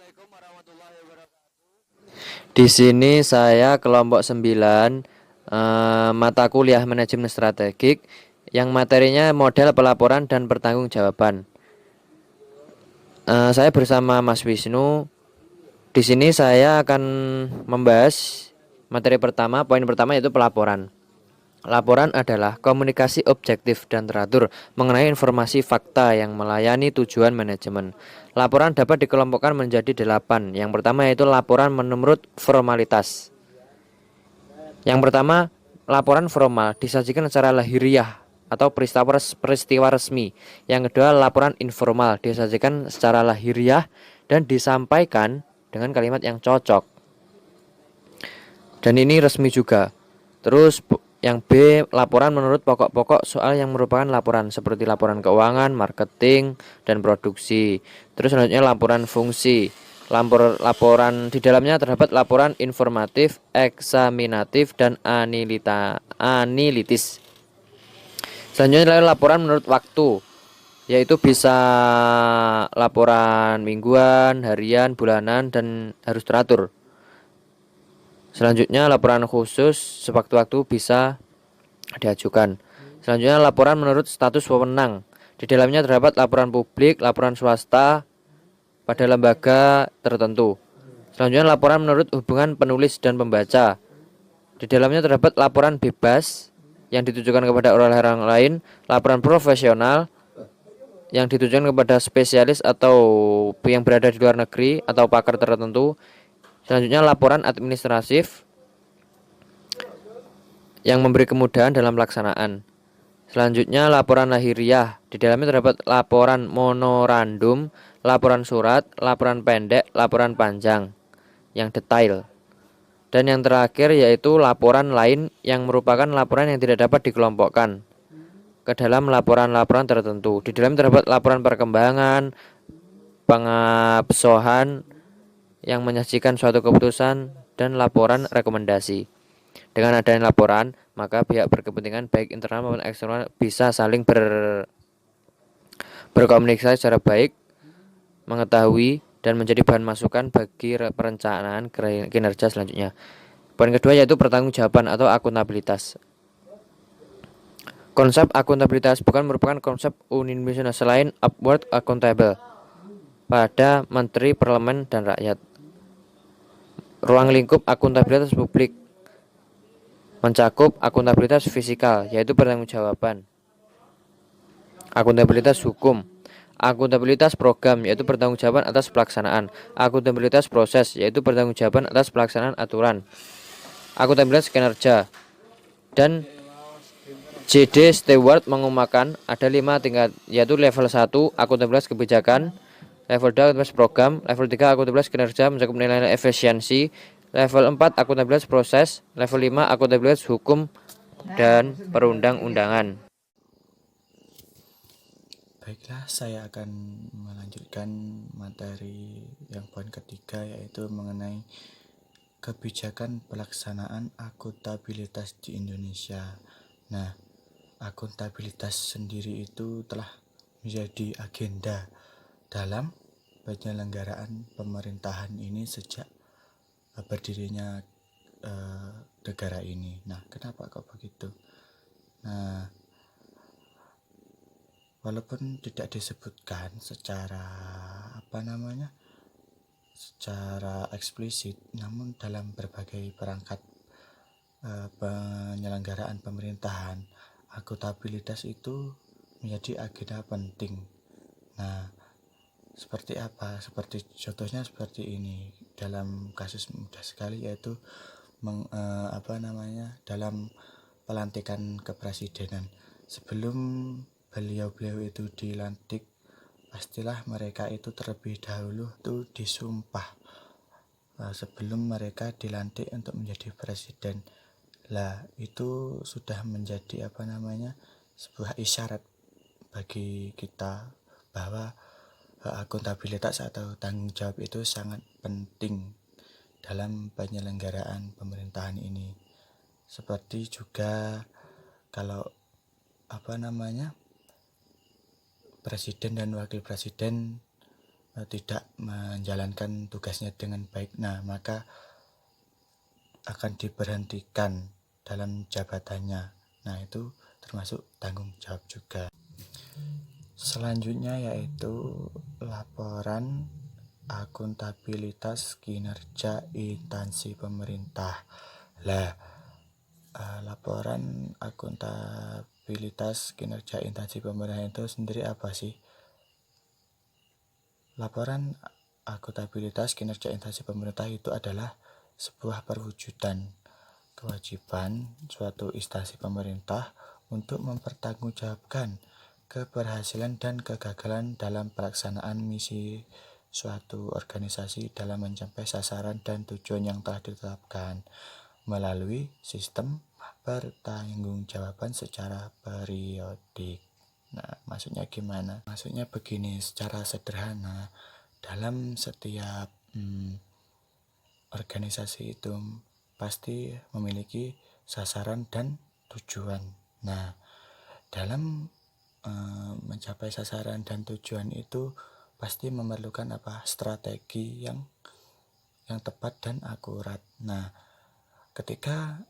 Assalamualaikum warahmatullahi wabarakatuh. Di sini saya kelompok 9, mata kuliah manajemen strategik yang materinya model pelaporan dan pertanggungjawaban. Saya bersama Mas Wisnu. Di sini saya akan membahas materi pertama, poin pertama yaitu pelaporan. Laporan adalah komunikasi objektif dan teratur mengenai informasi fakta yang melayani tujuan manajemen. Laporan dapat dikelompokkan menjadi 8. Yang pertama yaitu laporan menurut formalitas. Yang pertama, laporan formal disajikan secara lahiriah atau peristiwa resmi. Yang kedua, laporan informal disajikan secara lahiriah dan disampaikan dengan kalimat yang cocok. Dan ini resmi juga. Terus yang B, laporan menurut pokok-pokok soal yang merupakan laporan seperti laporan keuangan, marketing, dan produksi. Terus selanjutnya laporan fungsi. Laporan di dalamnya terdapat laporan informatif, eksaminatif, dan analitis. Selanjutnya laporan menurut waktu, yaitu bisa laporan mingguan, harian, bulanan, dan harus teratur. Selanjutnya laporan khusus sewaktu-waktu bisa diajukan. Selanjutnya laporan menurut status wewenang. Di dalamnya terdapat laporan publik, laporan swasta pada lembaga tertentu. Selanjutnya laporan menurut hubungan penulis dan pembaca. Di dalamnya terdapat laporan bebas yang ditujukan kepada orang lain, laporan profesional yang ditujukan kepada spesialis atau yang berada di luar negeri atau pakar tertentu. Selanjutnya laporan administratif yang memberi kemudahan dalam pelaksanaan. Selanjutnya laporan lahiriah. Di dalamnya terdapat laporan monorandum, laporan surat, laporan pendek, laporan panjang yang detail. Dan yang terakhir yaitu laporan lain yang merupakan laporan yang tidak dapat dikelompokkan ke dalam laporan-laporan tertentu. Di dalam terdapat laporan perkembangan, pengabsohan yang menyajikan suatu keputusan, dan laporan rekomendasi. Dengan adanya laporan, maka pihak berkepentingan baik internal maupun eksternal bisa saling berkomunikasi secara baik, mengetahui dan menjadi bahan masukan bagi perencanaan kinerja selanjutnya. Poin kedua yaitu pertanggungjawaban atau akuntabilitas. Konsep akuntabilitas bukan merupakan konsep universal selain upward accountable pada menteri, parlemen, dan rakyat. Ruang lingkup akuntabilitas publik mencakup akuntabilitas fisikal, yaitu pertanggungjawaban, akuntabilitas hukum, akuntabilitas program, yaitu pertanggungjawaban atas pelaksanaan, akuntabilitas proses, yaitu pertanggungjawaban atas pelaksanaan aturan, akuntabilitas kinerja. Dan J.D. Stewart mengumumkan ada 5 tingkat, yaitu level 1 akuntabilitas kebijakan, level 2 akuntabilitas program, level 3 akuntabilitas kinerja mencakup nilai efisiensi, level 4 akuntabilitas proses, level 5 akuntabilitas hukum dan perundang-undangan. Baiklah, saya akan melanjutkan materi yang poin ketiga, yaitu mengenai kebijakan pelaksanaan akuntabilitas di Indonesia. Nah, akuntabilitas sendiri itu telah menjadi agenda dalam penyelenggaraan pemerintahan ini sejak berdirinya negara ini. Nah, kenapa kok begitu? Nah, walaupun tidak disebutkan secara secara eksplisit, namun dalam berbagai perangkat penyelenggaraan pemerintahan, akuntabilitas itu menjadi agenda penting. Nah, seperti apa? Seperti contohnya seperti ini, dalam kasus mudah sekali, yaitu dalam pelantikan kepresidenan. Sebelum beliau-beliau itu dilantik, pastilah mereka itu terlebih dahulu tuh disumpah sebelum mereka dilantik untuk menjadi presiden. Lah, itu sudah menjadi sebuah isyarat bagi kita bahwa akuntabilitas atau tanggung jawab itu sangat penting dalam penyelenggaraan pemerintahan ini. Seperti juga kalau presiden dan wakil presiden tidak menjalankan tugasnya dengan baik, nah maka akan diberhentikan dalam jabatannya. Nah, itu termasuk tanggung jawab juga. Selanjutnya yaitu laporan akuntabilitas kinerja instansi pemerintah. Lah, laporan akuntabilitas kinerja instansi pemerintah itu sendiri apa sih? Laporan akuntabilitas kinerja instansi pemerintah itu adalah sebuah perwujudan kewajiban suatu instansi pemerintah untuk mempertanggungjawabkan keberhasilan dan kegagalan dalam pelaksanaan misi suatu organisasi dalam mencapai sasaran dan tujuan yang telah ditetapkan melalui sistem pertanggungjawaban secara periodik. Nah, maksudnya gimana? Maksudnya begini, secara sederhana, dalam setiap organisasi itu pasti memiliki sasaran dan tujuan. Nah, dalam mencapai sasaran dan tujuan itu pasti memerlukan strategi yang tepat dan akurat. Nah, ketika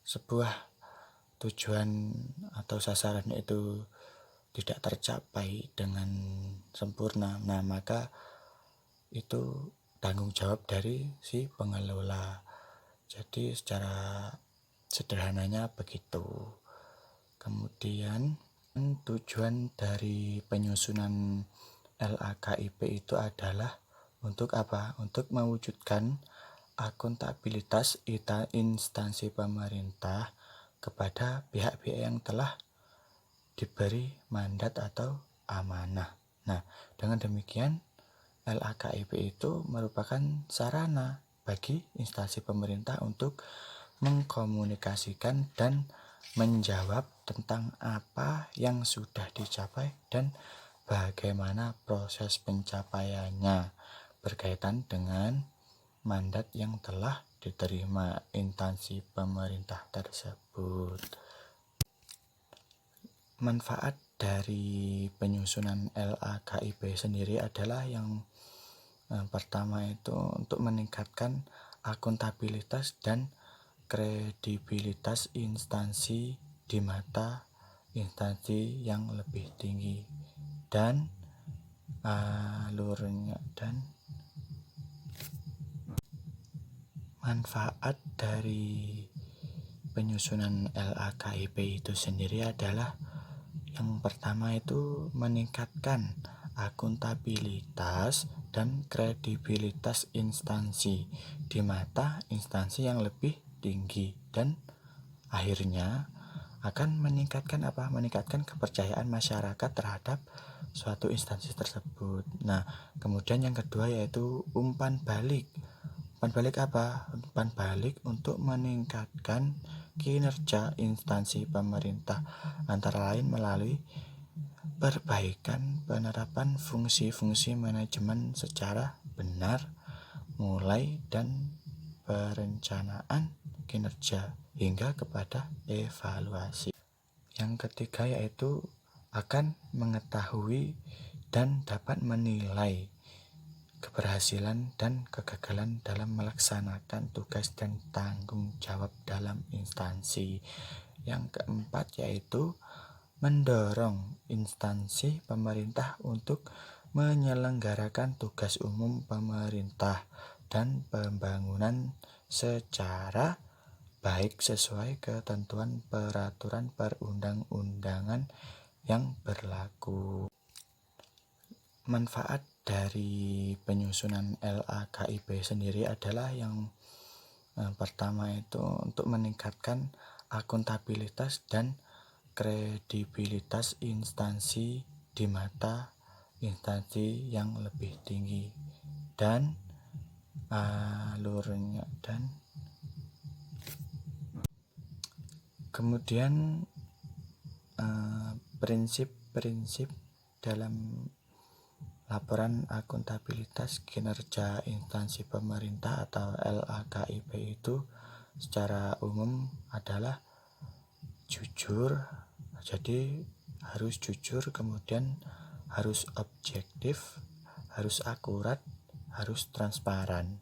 sebuah tujuan atau sasaran itu tidak tercapai dengan sempurna, nah maka itu tanggung jawab dari si pengelola. Jadi secara sederhananya begitu. Kemudian tujuan dari penyusunan LAKIP itu adalah untuk apa? Untuk mewujudkan akuntabilitas instansi pemerintah kepada pihak-pihak yang telah diberi mandat atau amanah. Nah, dengan demikian LAKIP itu merupakan sarana bagi instansi pemerintah untuk mengkomunikasikan dan menjawab tentang apa yang sudah dicapai dan bagaimana proses pencapaiannya berkaitan dengan mandat yang telah diterima instansi pemerintah tersebut. Manfaat dari penyusunan LAKIP sendiri adalah yang pertama itu untuk meningkatkan akuntabilitas dan kredibilitas instansi di mata instansi yang lebih tinggi dan alurnya. Dan manfaat dari penyusunan LAKIP itu sendiri adalah yang pertama itu meningkatkan akuntabilitas dan kredibilitas instansi di mata instansi yang lebih tinggi dan akhirnya akan meningkatkan meningkatkan kepercayaan masyarakat terhadap suatu instansi tersebut. Nah, kemudian yang kedua yaitu umpan balik. Umpan balik apa? Umpan balik untuk meningkatkan kinerja instansi pemerintah antara lain melalui perbaikan penerapan fungsi-fungsi manajemen secara benar mulai dan perencanaan kinerja hingga kepada evaluasi. Yang ketiga yaitu akan mengetahui dan dapat menilai keberhasilan dan kegagalan dalam melaksanakan tugas dan tanggung jawab dalam instansi. Yang keempat yaitu mendorong instansi pemerintah untuk menyelenggarakan tugas umum pemerintah dan pembangunan secara baik sesuai ketentuan peraturan perundang-undangan yang berlaku. Manfaat dari penyusunan LAKIP sendiri adalah yang pertama itu untuk meningkatkan akuntabilitas dan kredibilitas instansi di mata instansi yang lebih tinggi dan alurnya. Dan kemudian prinsip-prinsip dalam laporan akuntabilitas kinerja instansi pemerintah atau LAKIP itu secara umum adalah jujur, jadi harus jujur, kemudian harus objektif, harus akurat, harus transparan.